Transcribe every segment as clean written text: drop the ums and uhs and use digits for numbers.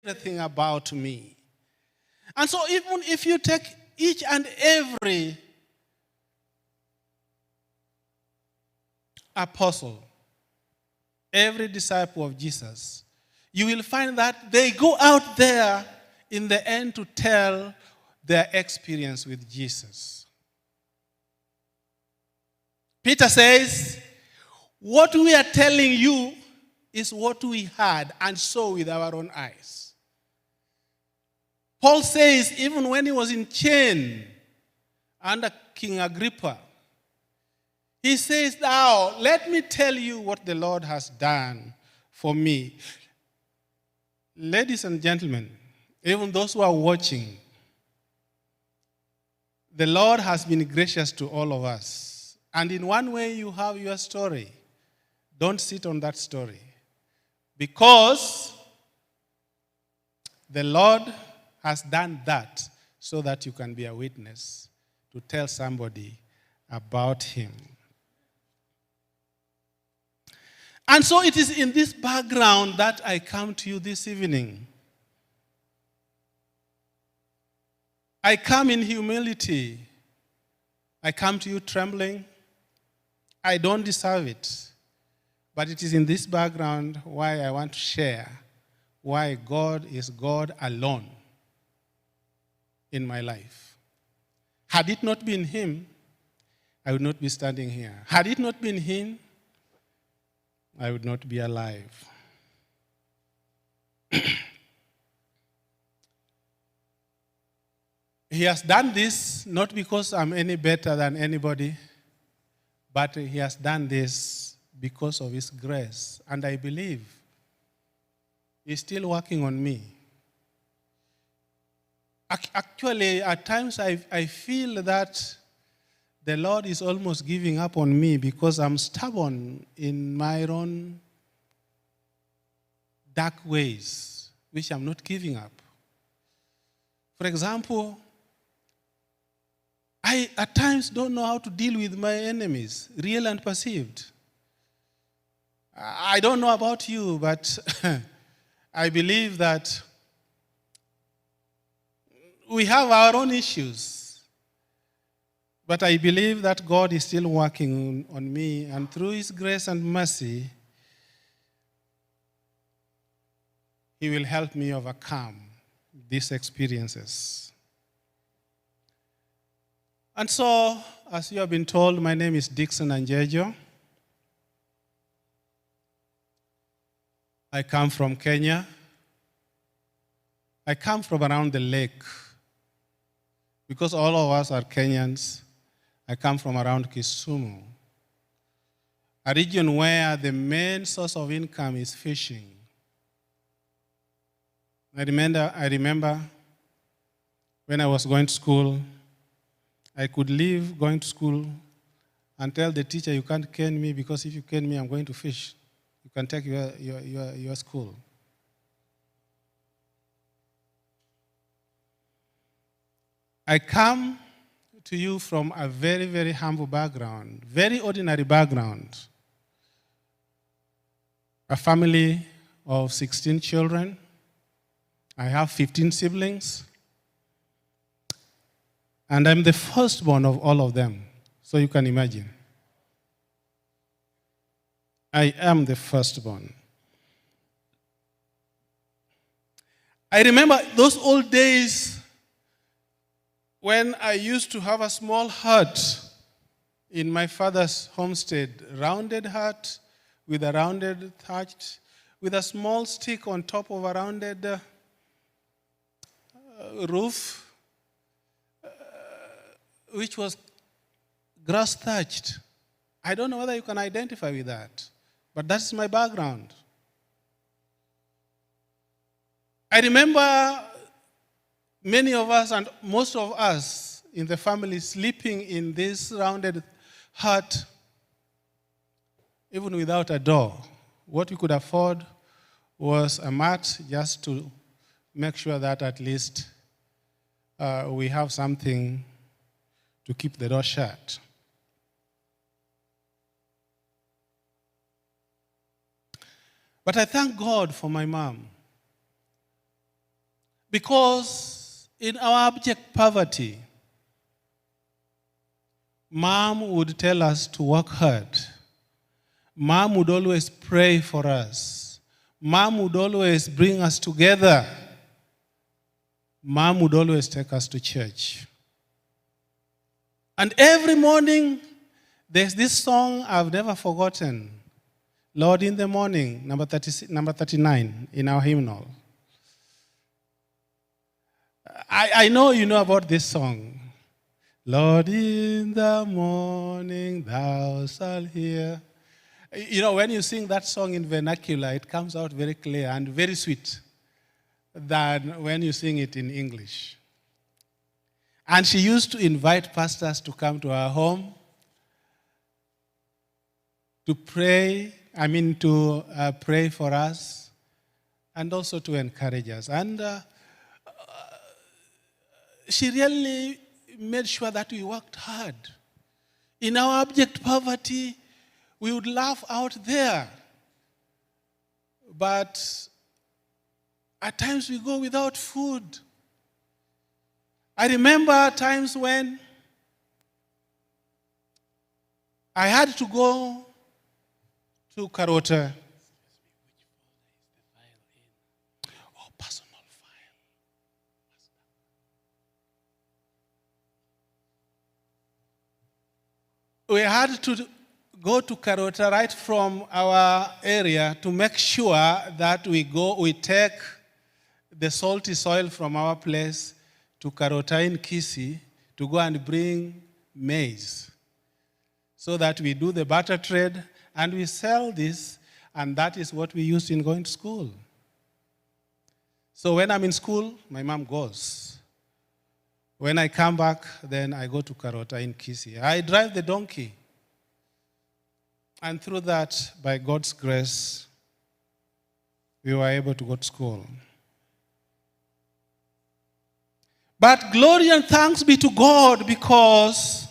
everything about me. And so even if you take each and every apostle, every disciple of Jesus, you will find that they go out there in the end to tell their experience with Jesus. Peter says, what we are telling you is what we heard and saw with our own eyes. Paul says, even when he was in chain under King Agrippa, he says, now, let me tell you what the Lord has done for me. Ladies and gentlemen, even those who are watching, the Lord has been gracious to all of us. And in one way, you have your story. Don't sit on that story. Because the Lord has done that so that you can be a witness to tell somebody about him. And so it is in this background that I come to you this evening. I come in humility. I come to you trembling. I don't deserve it. But it is in this background why I want to share why God is God alone in my life. Had it not been him, I would not be standing here. Had it not been him, I would not be alive. He has done this not because I'm any better than anybody, but he has done this because of his grace. And I believe he's still working on me. Actually, at times I feel that the Lord is almost giving up on me because I'm stubborn in my own dark ways, which I'm not giving up. For example, I at times don't know how to deal with my enemies, real and perceived. I don't know about you, but I believe that we have our own issues. But I believe that God is still working on me, and through his grace and mercy, he will help me overcome these experiences. And so, as you have been told, my name is Dixon Anjejo. I come from Kenya. I come from around the lake. Because all of us are Kenyans, I come from around Kisumu, a region where the main source of income is fishing. I remember when I was going to school, I could leave going to school and tell the teacher, you can't cane me because if you cane me, I'm going to fish. You can take your school. I come to you from a very, very humble background, very ordinary background. A family of 16 children. I have 15 siblings. And I'm the firstborn of all of them. So you can imagine. I am the firstborn. I remember those old days when I used to have a small hut in my father's homestead, rounded hut with a rounded thatch, with a small stick on top of a rounded roof, which was grass thatched. I don't know whether you can identify with that, but that's my background. I remember many of us and most of us in the family sleeping in this rounded hut, even without a door. What we could afford was a mat just to make sure that at least we have something to keep the door shut. But I thank God for my mom. Because in our abject poverty, Mom would tell us to work hard. Mom would always pray for us. Mom would always bring us together. Mom would always take us to church. And every morning, there's this song I've never forgotten. Lord in the Morning, number 39 in our hymnal. I know you know about this song. Lord in the morning, thou shalt hear. You know, when you sing that song in vernacular, it comes out very clear and very sweet than when you sing it in English. And she used to invite pastors to come to our home to pray, to pray for us and also to encourage us. And she really made sure that we worked hard. In our abject poverty, we would laugh out there. But at times we go without food. I remember times when I had to go to Karota. Oh, personal file. We had to go to Karota right from our area to make sure that we take the salty soil from our place to Karota in Kisii to go and bring maize so that we do the barter trade and we sell this, and that is what we use in going to school. So when I'm in school, my mom goes. When I come back, then I go to Karota in Kisii. I drive the donkey. And through that, by God's grace, we were able to go to school. But glory and thanks be to God, because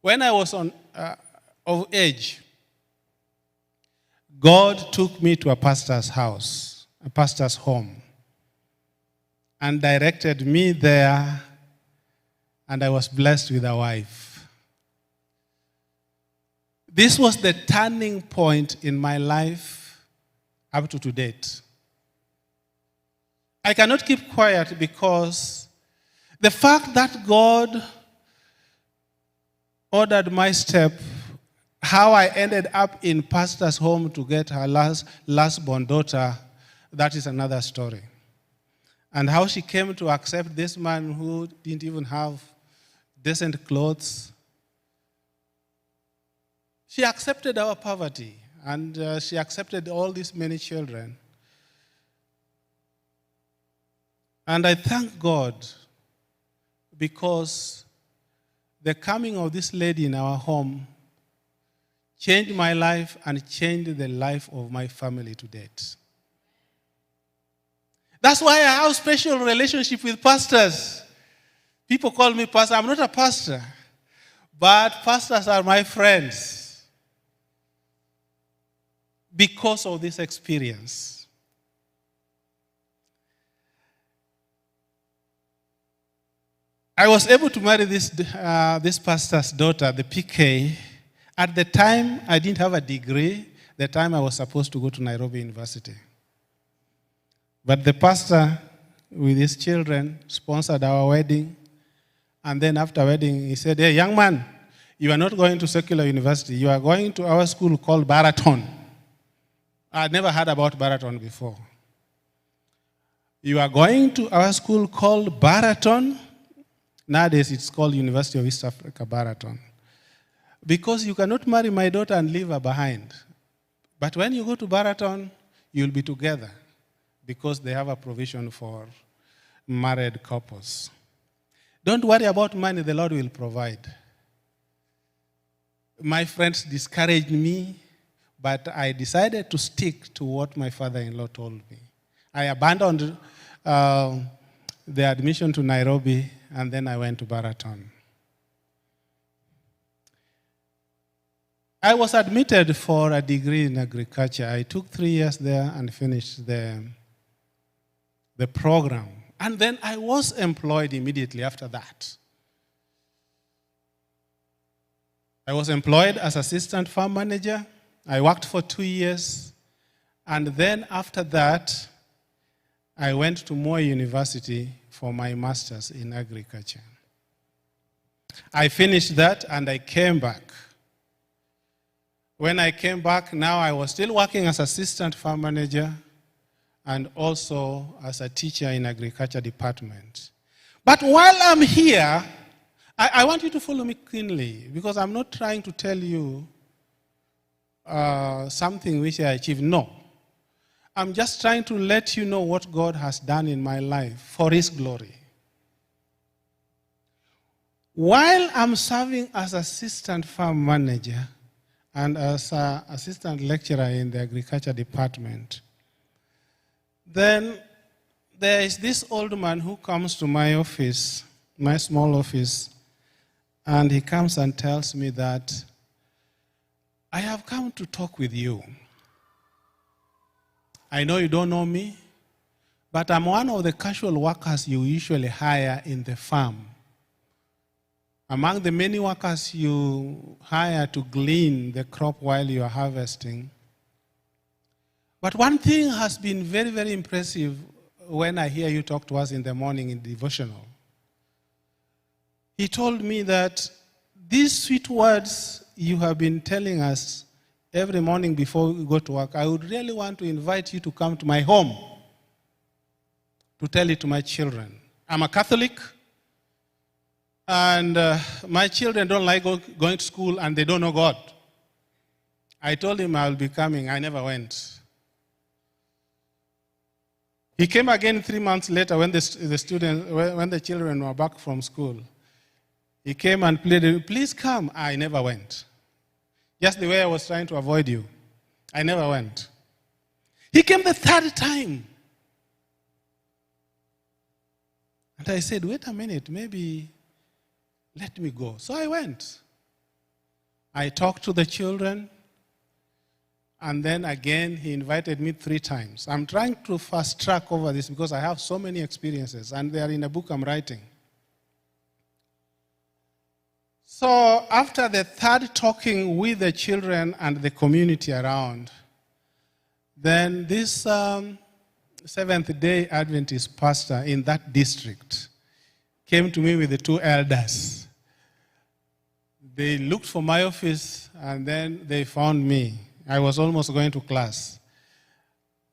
when I was of age, God took me to a pastor's house, a pastor's home, and directed me there, and I was blessed with a wife. This was the turning point in my life up to date. I cannot keep quiet because the fact that God ordered my step, how I ended up in pastor's home to get her last-born daughter, that is another story. And how she came to accept this man who didn't even have decent clothes. She accepted our poverty, and she accepted all these many children. And I thank God because the coming of this lady in our home changed my life and changed the life of my family to date. That's why I have a special relationship with pastors. People call me pastor. I'm not a pastor, but pastors are my friends because of this experience. I was able to marry this pastor's daughter, the PK. At the time, I didn't have a degree. The time I was supposed to go to Nairobi University. But the pastor, with his children, sponsored our wedding. And then after wedding, he said, "Hey, young man, you are not going to secular university. You are going to our school called Baraton." I had never heard about Baraton before. "You are going to our school called Baraton." Nowadays, it's called University of East Africa, Baraton. "Because you cannot marry my daughter and leave her behind. But when you go to Baraton, you'll be together because they have a provision for married couples. Don't worry about money, the Lord will provide." My friends discouraged me, but I decided to stick to what my father-in-law told me. I abandoned the admission to Nairobi, and then I went to Baraton. I was admitted for a degree in agriculture. I took 3 years there and finished the program. And then I was employed immediately after that. I was employed as assistant farm manager. I worked for 2 years. And then after that, I went to Moi University for my master's in agriculture. I finished that and I came back. When I came back, now I was still working as assistant farm manager and also as a teacher in agriculture department. But while I'm here, I want you to follow me keenly, because I'm not trying to tell you something which I achieved. No. I'm just trying to let you know what God has done in my life for His glory. While I'm serving as assistant farm manager and as an assistant lecturer in the agriculture department, then there is this old man who comes to my office, my small office, and he comes and tells me that, I have come to talk with you. I know you don't know me, but I'm one of the casual workers you usually hire in the farm. Among the many workers you hire to glean the crop while you are harvesting. But one thing has been very, very impressive when I hear you talk to us in the morning in devotional. He told me that these sweet words you have been telling us every morning before we go to work, I would really want to invite you to come to my home to tell it to my children. I'm a Catholic, and my children don't like going to school and they don't know God. I told him I'll be coming. I never went. He came again 3 months later when the children were back from school. He came and pleaded, please come. I never went. Just the way I was trying to avoid you. I never went. He came the third time. And I said, wait a minute, maybe let me go. So I went. I talked to the children. And then again, he invited me 3 times. I'm trying to fast track over this because I have so many experiences, and they are in a book I'm writing. So after the third talking with the children and the community around, then this Seventh-day Adventist pastor in that district came to me with the 2 elders. They looked for my office, and then they found me. I was almost going to class.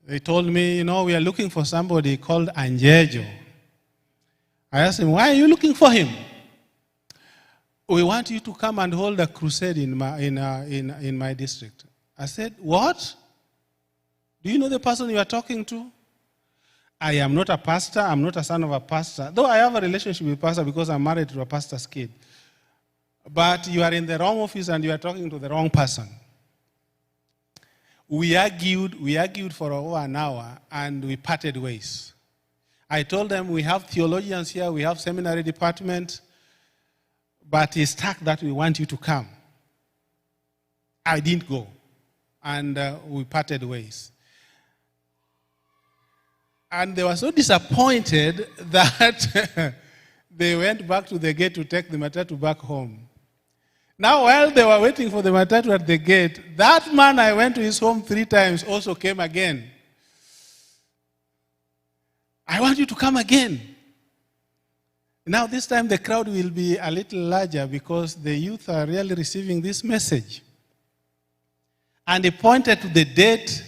They told me, we are looking for somebody called Anjejo. I asked him, why are you looking for him? We want you to come and hold a crusade in my district. I said, what? Do you know the person you are talking to? I am not a pastor. I'm not a son of a pastor. Though I have a relationship with a pastor because I'm married to a pastor's kid. But you are in the wrong office and you are talking to the wrong person. We argued for over an hour and we parted ways. I told them we have theologians here, we have seminary department, but it's stuck that we want you to come. I didn't go. And we parted ways. And they were so disappointed that they went back to the gate to take the matatu back home. Now, while they were waiting for the matatu at the gate, that man I went to his home 3 times also came again. I want you to come again. Now, this time the crowd will be a little larger because the youth are really receiving this message. And he pointed to the date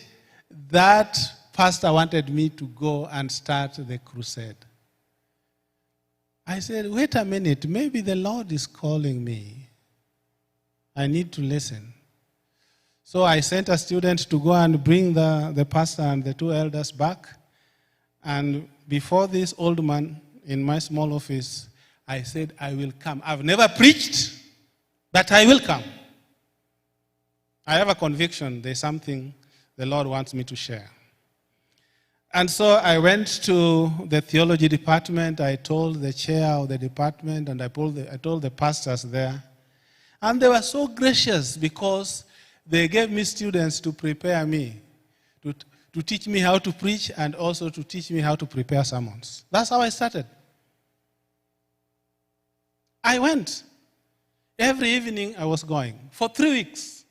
that pastor wanted me to go and start the crusade. I said, wait a minute, maybe the Lord is calling me. I need to listen. So I sent a student to go and bring the pastor and the 2 elders back. And before this old man in my small office, I said, I will come. I've never preached, but I will come. I have a conviction there's something the Lord wants me to share. And so I went to the theology department. I told the chair of the department, and I told the pastors there. And they were so gracious because They gave me students to prepare me, to teach me how to preach and also to teach me how to prepare sermons. That's how I started. I went. Every evening I was going. For 3 weeks.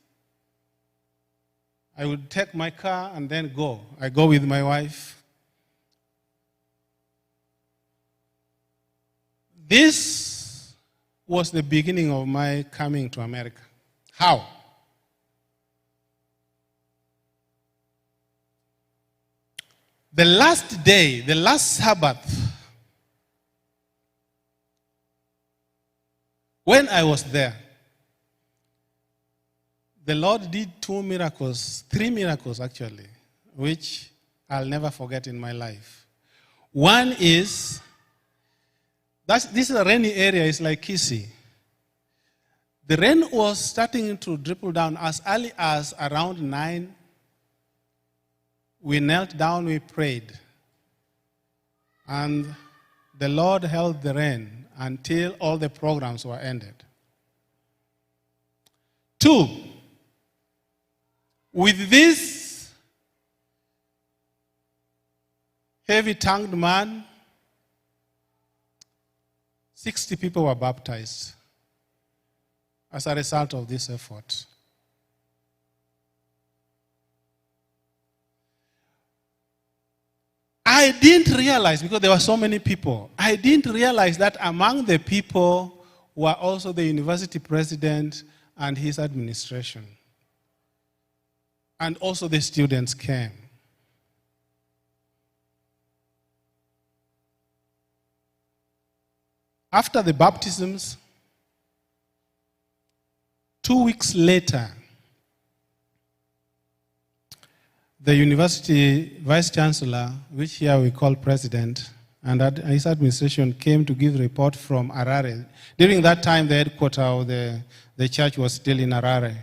I would take my car and then go. I go with my wife. This was the beginning of my coming to America. How? The last day, the last Sabbath, when I was there, the Lord did 2 miracles, 3 miracles actually, which I'll never forget in my life. One is, this is a rainy area, it's like Kisi. The rain was starting to dribble down as early as around 9. We knelt down, we prayed. And the Lord held the rain until all the programs were ended. 2, with this heavy-tongued man, 60 people were baptized as a result of this effort. I didn't realize, because there were so many people, I didn't realize that among the people were also the university president and his administration. And also the students came. After the baptisms, 2 weeks later, the university vice-chancellor, which here we call president, and his administration came to give a report from Harare. During that time, the headquarters of the church was still in Harare.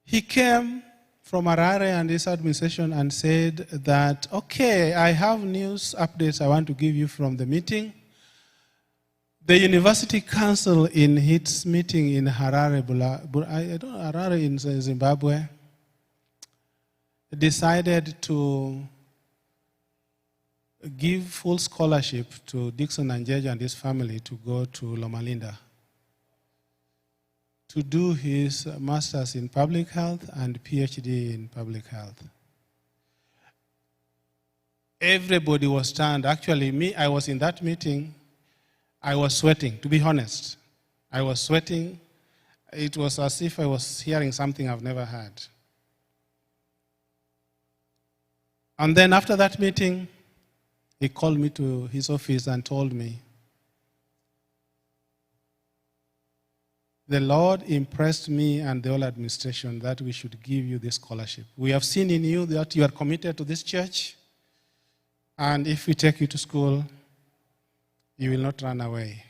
He came from Harare and his administration and said that, okay, I have news updates I want to give you from the meeting. The University Council in its meeting in Harare, Harare in Zimbabwe, decided to give full scholarship to Dixon Anjeja and his family to go to Loma Linda to do his master's in public health and PhD in public health. Everybody was stunned. Actually, me, I was in that meeting. I was sweating, to be honest. I was sweating. It was as if I was hearing something I've never heard. And then after that meeting, he called me to his office and told me, the Lord impressed me and the whole administration that we should give you this scholarship. We have seen in you that you are committed to this church, and if we take you to school, you will not run away.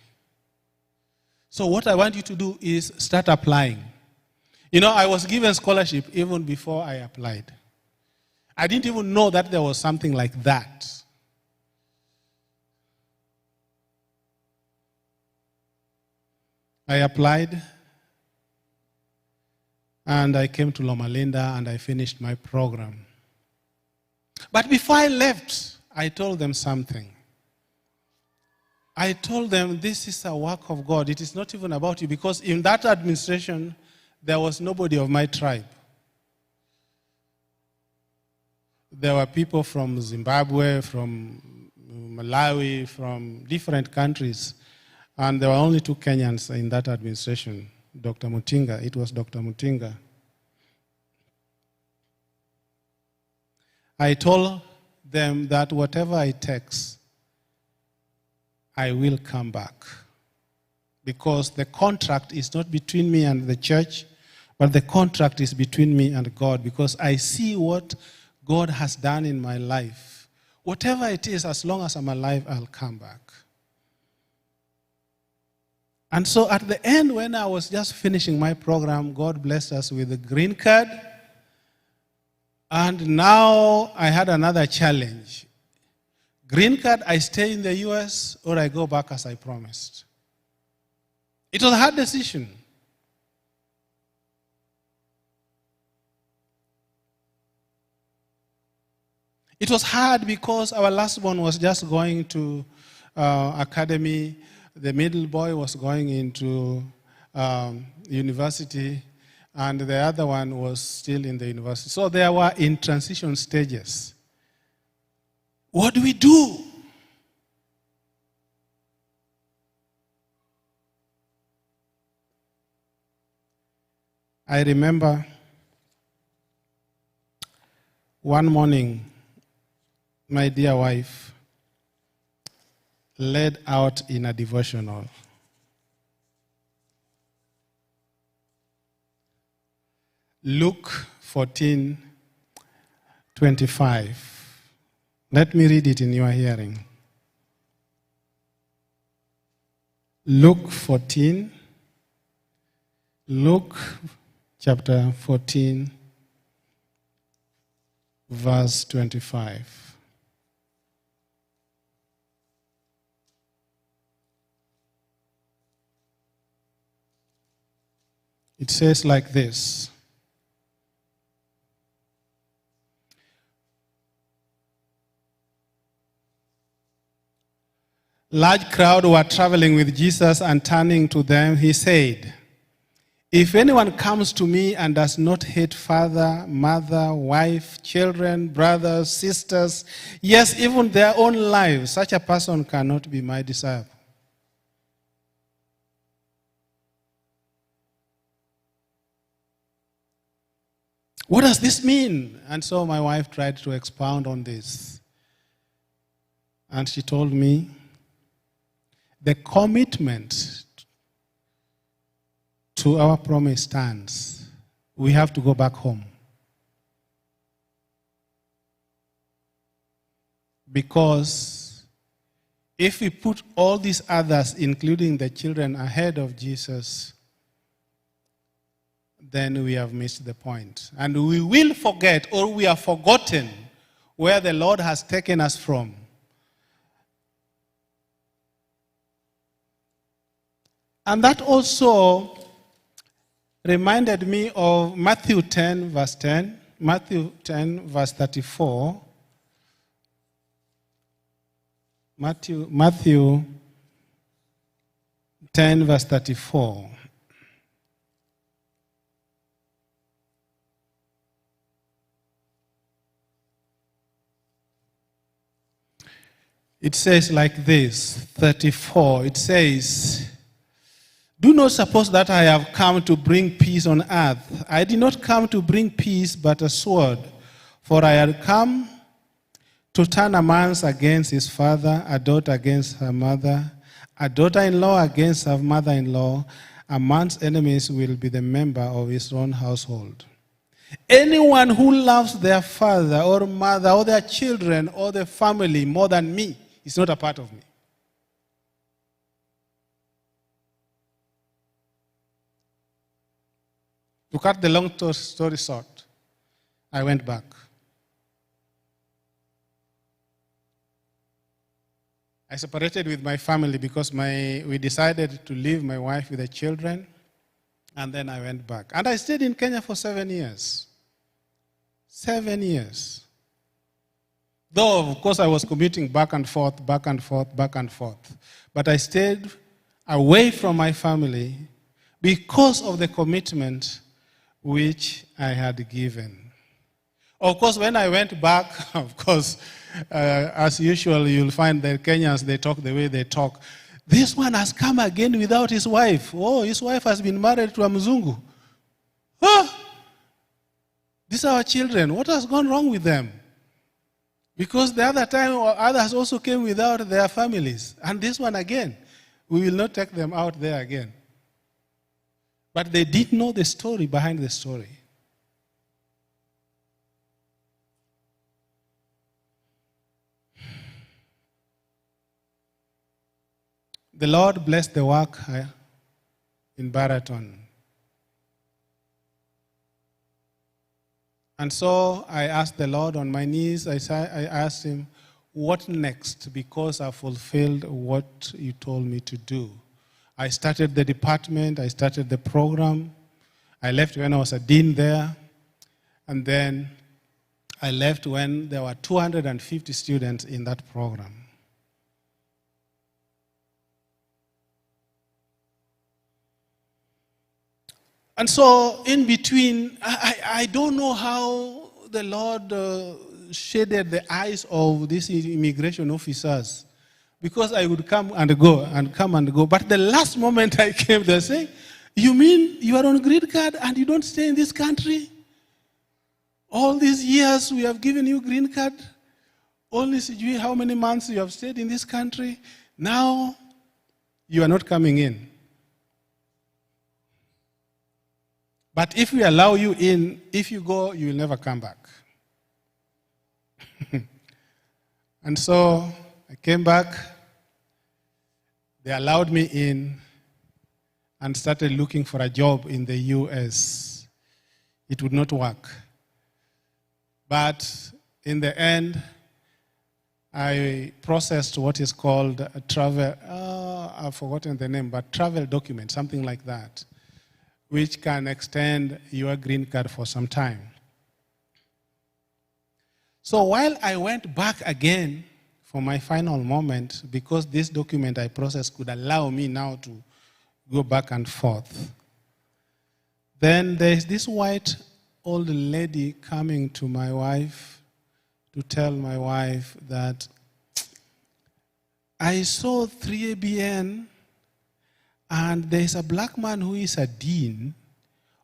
So what I want you to do is start applying. You know, I was given scholarship even before I applied. I didn't even know that there was something like that. I applied, and I came to Loma Linda, and I finished my program. But before I left, I told them something. I told them, this is a work of God. It is not even about you, because in that administration, there was nobody of my tribe. There were people from Zimbabwe, from Malawi, from different countries. And there were only 2 Kenyans in that administration, Dr. Mutinga. It was Dr. Mutinga. I told them that whatever it takes, I will come back. Because the contract is not between me and the church, but the contract is between me and God, because I see what God has done in my life. Whatever it is, as long as I'm alive, I'll come back. And so at the end, when I was just finishing my program, God blessed us with a green card. And now I had another challenge. Green card, I stay in the US or I go back as I promised. It was a hard decision. It was hard because our last one was just going to academy. The middle boy was going into university, and the other one was still in the university. So they were in transition stages. What do we do? I remember one morning, my dear wife led out in a devotional. Luke 14:25. Let me read it in your hearing. Luke chapter 14, verse 25. It says like this. Large crowd were traveling with Jesus, and turning to them, he said, "If anyone comes to me and does not hate father, mother, wife, children, brothers, sisters, yes, even their own lives, such a person cannot be my disciple." What does this mean? And so my wife tried to expound on this. And she told me, the commitment to our promise stands. We have to go back home. Because if we put all these others, including the children, ahead of Jesus, then we have missed the point. And we will forget, or we have forgotten, where the Lord has taken us from. And that also reminded me of Matthew 10, verse 10, Matthew 10, verse 34. Matthew 10, verse 34. It says like this, 34. It says, "Do not suppose that I have come to bring peace on earth. I did not come to bring peace, but a sword. For I had come to turn a man against his father, a daughter against her mother, a daughter-in-law against her mother-in-law. A man's enemies will be the member of his own household. Anyone who loves their father or mother or their children or their family more than me is not a part of me." To cut the long story short, I went back. I separated with my family because we decided to leave my wife with the children, and then I went back. And I stayed in Kenya for 7 years. 7 years. Though, of course, I was commuting back and forth, back and forth, back and forth. But I stayed away from my family because of the commitment which I had given. Of course, when I went back, of course, as usual, you'll find the Kenyans, they talk the way they talk. This one has come again without his wife. Oh, his wife has been married to a Mzungu. Oh, these are our children. What has gone wrong with them? Because the other time, others also came without their families. And this one again, we will not take them out there again. But they did know the story behind the story. The Lord blessed the work in Baraton. And so I asked the Lord on my knees, I asked him, what next? Because I fulfilled what you told me to do. I started the department, I started the program. I left when I was a dean there. And then I left when there were 250 students in that program. And so in between, I don't know how the Lord shaded the eyes of these immigration officers, because I would come and go and come and go. But the last moment I came, they say, "You mean you are on green card and you don't stay in this country? All these years we have given you green card. Only see how many months you have stayed in this country. Now you are not coming in. But if we allow you in, if you go, you will never come back." And so I came back. They allowed me in and started looking for a job in the US. It would not work. But in the end, I processed what is called a travel, I've forgotten the name, but travel document, something like that, which can extend your green card for some time. So while I went back again for my final moment, because this document I processed could allow me now to go back and forth, then there's this white old lady coming to my wife to tell my wife that I saw 3ABN and there's a black man who is a dean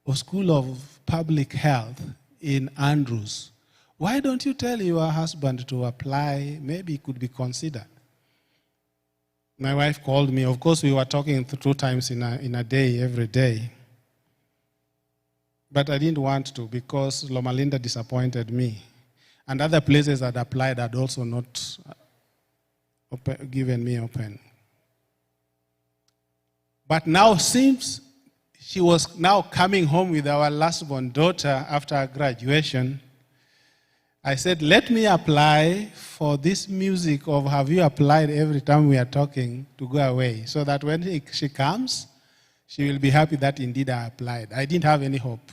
of School of Public Health in Andrews. Why don't you tell your husband to apply? Maybe it could be considered. My wife called me. Of course, we were talking 2 times in a day, every day. But I didn't want to, because Loma Linda disappointed me. And other places that applied had also not given me open. But now, since she was now coming home with our last-born daughter after her graduation, I said, let me apply for this music of have you applied every time we are talking to go away, so that when she comes, she will be happy that indeed I applied. I didn't have any hope.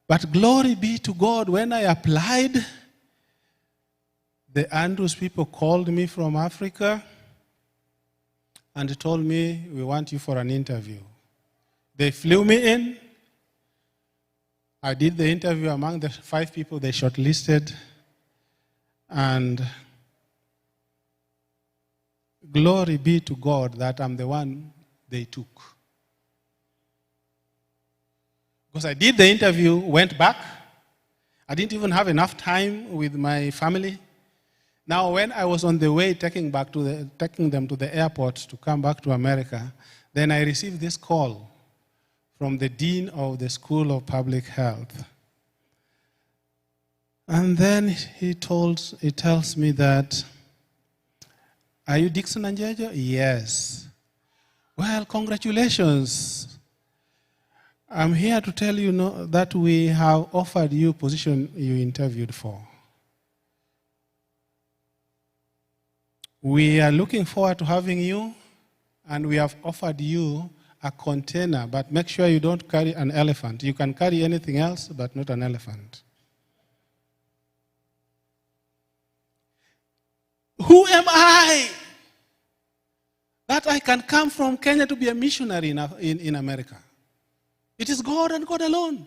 But glory be to God, when I applied, the Andrews people called me from Africa and told me, we want you for an interview. They flew me in. I did the interview among the 5 people they shortlisted, and glory be to God that I'm the one they took. Because I did the interview, went back. I didn't even have enough time with my family. Now, when I was on the way taking them to the airport to come back to America, then I received this call from the dean of the School of Public Health. And then he tells me that, are you Dixon Anjejo? Yes. Well, congratulations. I'm here to tell you that we have offered you a position you interviewed for. We are looking forward to having you, and we have offered you a container, but make sure you don't carry an elephant. You can carry anything else, but not an elephant. Who am I that I can come from Kenya to be a missionary in America? It is God and God alone.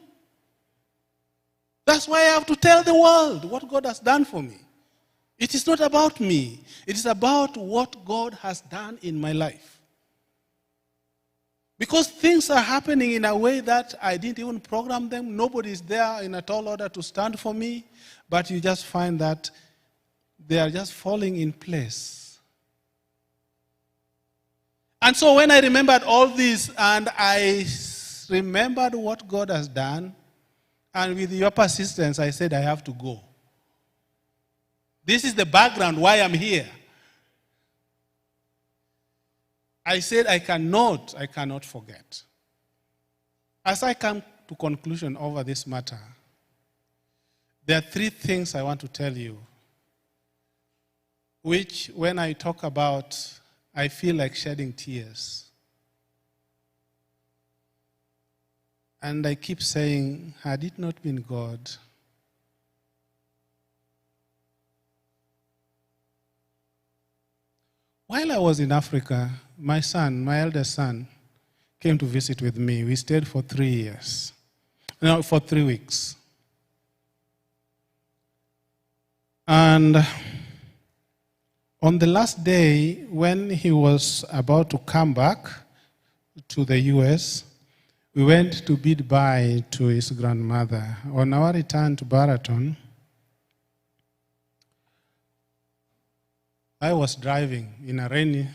That's why I have to tell the world what God has done for me. It is not about me. It is about what God has done in my life. Because things are happening in a way that I didn't even program them. Nobody is there in a tall order to stand for me. But you just find that they are just falling in place. And so when I remembered all this, and I remembered what God has done, and with your persistence, I said, I have to go. This is the background why I'm here. I said, I cannot forget. As I come to conclusion over this matter, there are 3 things I want to tell you, which when I talk about, I feel like shedding tears. And I keep saying, had it not been God, While I was in Africa, my son, my eldest son, came to visit with me. We stayed for 3 years. No, for 3 weeks. And on the last day, when he was about to come back to the US, we went to bid bye to his grandmother. On our return to Baraton, I was driving in a rainy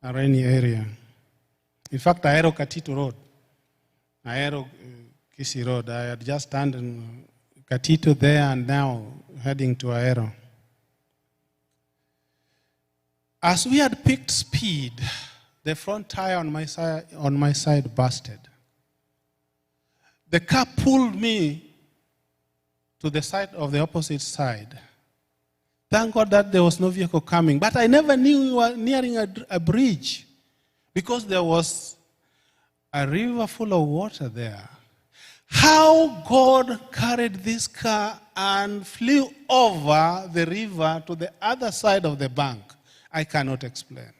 area. In fact, Aero Katito Road, Aero Kisi Road. I had just turned in Katito there and now heading to Aero. As we had picked speed, the front tire on my side busted. The car pulled me to the side of the opposite side. Thank God that there was no vehicle coming. But I never knew we were nearing a bridge because there was a river full of water there. How God carried this car and flew over the river to the other side of the bank, I cannot explain.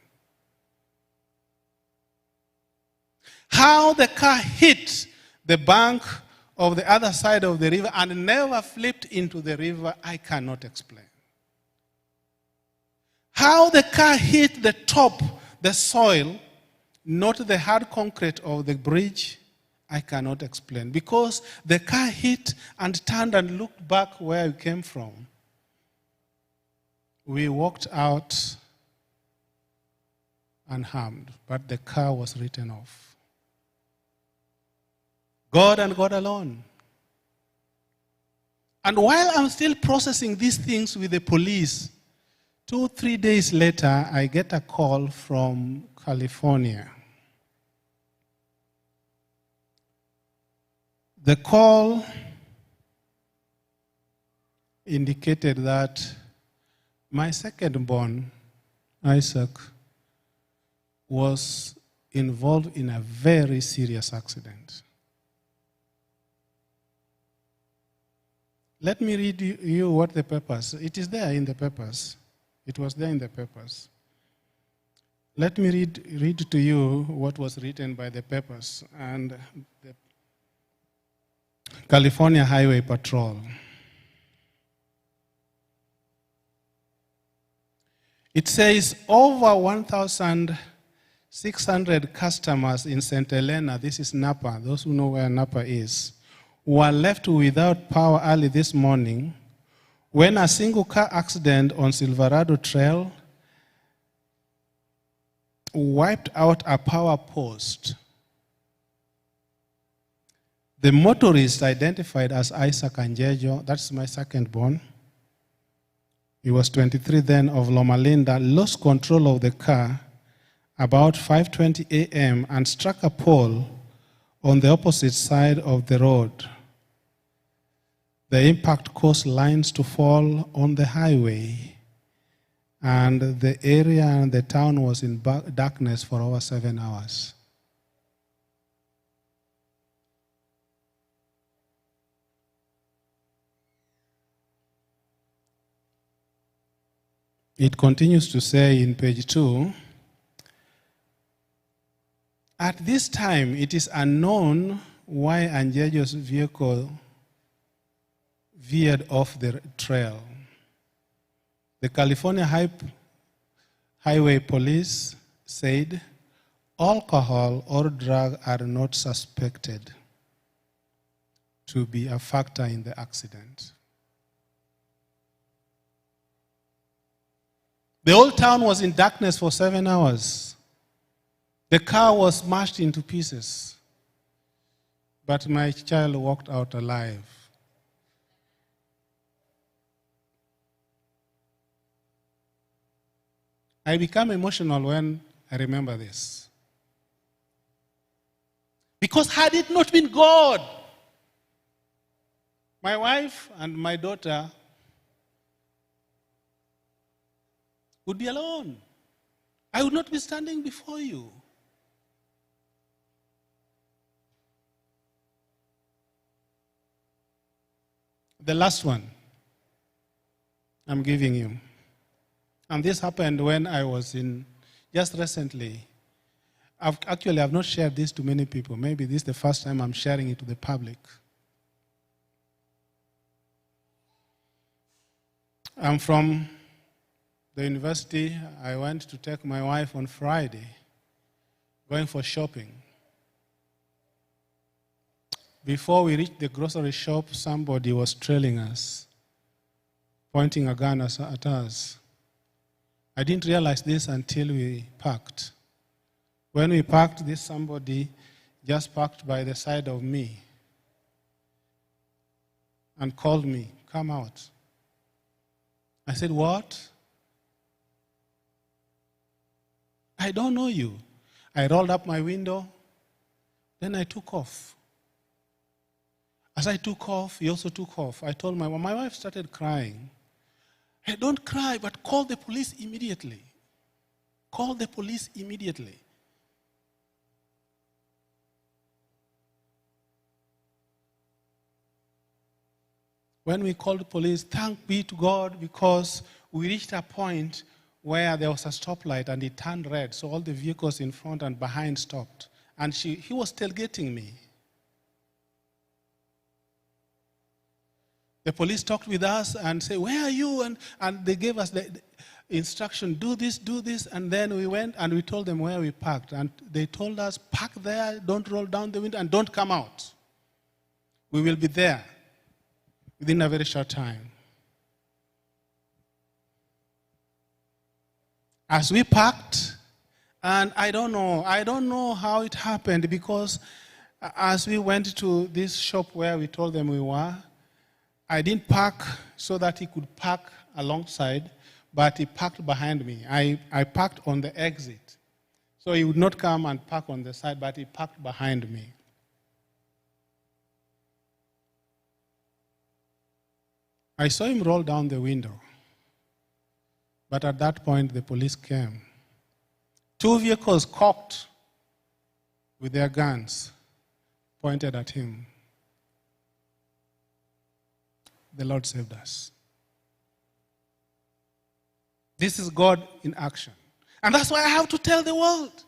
How the car hit the bank of the other side of the river and never flipped into the river, I cannot explain. How the car hit the top, the soil, not the hard concrete of the bridge, I cannot explain. Because the car hit and turned and looked back where we came from. We walked out unharmed, but the car was written off. God and God alone. And while I'm still processing these things with the police, 2-3 days later, I get a call from California. The call indicated that my second-born, Isaac, was involved in a very serious accident. Let me read you what the papers, it is there in the papers. It was there in the papers. Let me read to you what was written by the papers and the California Highway Patrol. It says over 1,600 customers in St. Helena, this is Napa, those who know where Napa is, were left without power early this morning when a single car accident on Silverado Trail wiped out a power post. The motorist, identified as Isaac Anjejo, that's my second born, he was 23 then, of Loma Linda, lost control of the car about 5:20 a.m. and struck a pole on the opposite side of the road. The impact caused lines to fall on the highway, and the area and the town was in darkness for over 7 hours. It continues to say in page 2, at this time it is unknown why Anjejo's vehicle veered off the trail. The California Highway Police said alcohol or drug are not suspected to be a factor in the accident. The whole town was in darkness for 7 hours. The car was smashed into pieces. But my child walked out alive. I become emotional when I remember this. Because had it not been God, my wife and my daughter would be alone. I would not be standing before you. The last one I'm giving you. And this happened when I was just recently. I've not shared this to many people. Maybe this is the first time I'm sharing it to the public. I'm from the university. I went to take my wife on Friday, going for shopping. Before we reached the grocery shop, somebody was trailing us, pointing a gun at us. I didn't realize this until we parked. When we parked, this somebody just parked by the side of me and called me, "Come out." I said, "What?" "I don't know you." I rolled up my window, then I took off. As I took off, he also took off. I told my wife started crying. "Hey, don't cry, but call the police immediately. Call the police immediately." When we called the police, thank be to God, because we reached a point where there was a stoplight and it turned red, so all the vehicles in front and behind stopped. And he was tailgating me. The police talked with us and said, "Where are you?" And they gave us the instruction, do this. And then we went and we told them where we parked. And they told us, "Park there, don't roll down the window, and don't come out. We will be there within a very short time." As we parked, and I don't know how it happened, because as we went to this shop where we told them we were, I didn't park so that he could park alongside, but he parked behind me. I parked on the exit. So he would not come and park on the side, but he parked behind me. I saw him roll down the window. But at that point, the police came. 2 vehicles cocked with their guns pointed at him. The Lord saved us. This is God in action. And that's why I have to tell the world.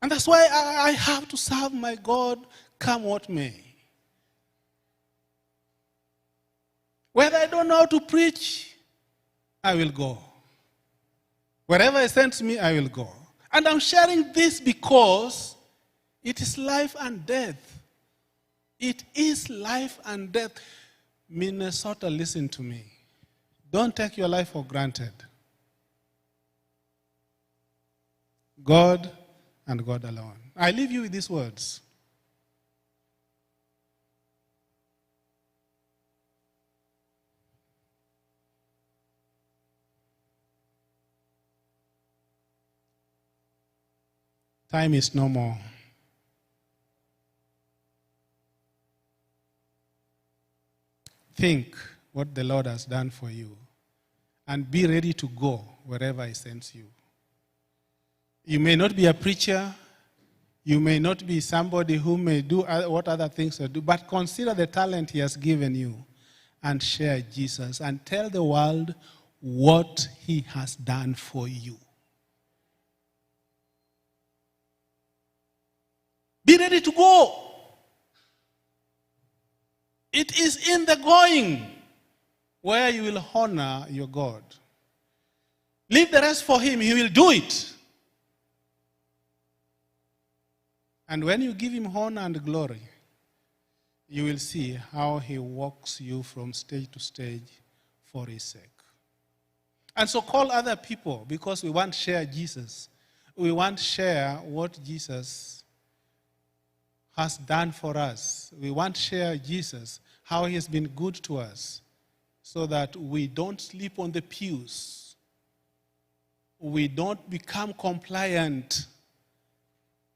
And that's why I have to serve my God, come what may. Whether I don't know how to preach, I will go. Wherever He sends me, I will go. And I'm sharing this because it is life and death. It is life and death. Minnesota, listen to me. Don't take your life for granted. God and God alone. I leave you with these words. Time is no more. Think what the Lord has done for you and be ready to go wherever He sends you. You may not be a preacher. You may not be somebody who may do what other things do, but consider the talent He has given you and share Jesus and tell the world what He has done for you. Be ready to go. It is in the going where you will honor your God. Leave the rest for Him. He will do it. And when you give Him honor and glory, you will see how He walks you from stage to stage for His sake. And so call other people, because we want to share Jesus. We want to share what Jesus has done for us. We want to share Jesus, how He has been good to us, so that we don't sleep on the pews. We don't become compliant,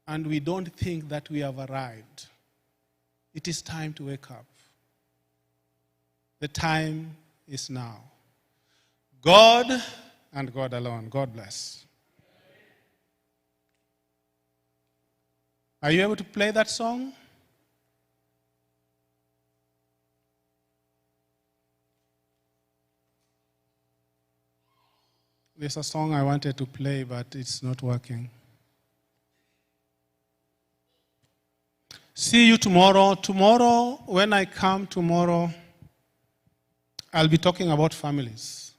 and we don't think that we have arrived. It is time to wake up. The time is now. God and God alone. God bless. Are you able to play that song? There's a song I wanted to play, but it's not working. See you tomorrow. Tomorrow, when I come tomorrow, I'll be talking about families.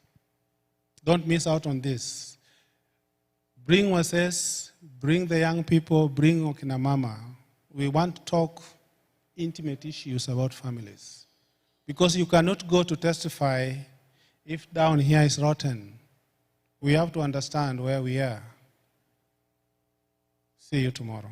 Don't miss out on this. Bring Moses, bring the young people, bring Okinamama. We want to talk intimate issues about families. Because you cannot go to testify if down here is rotten. We have to understand where we are. See you tomorrow.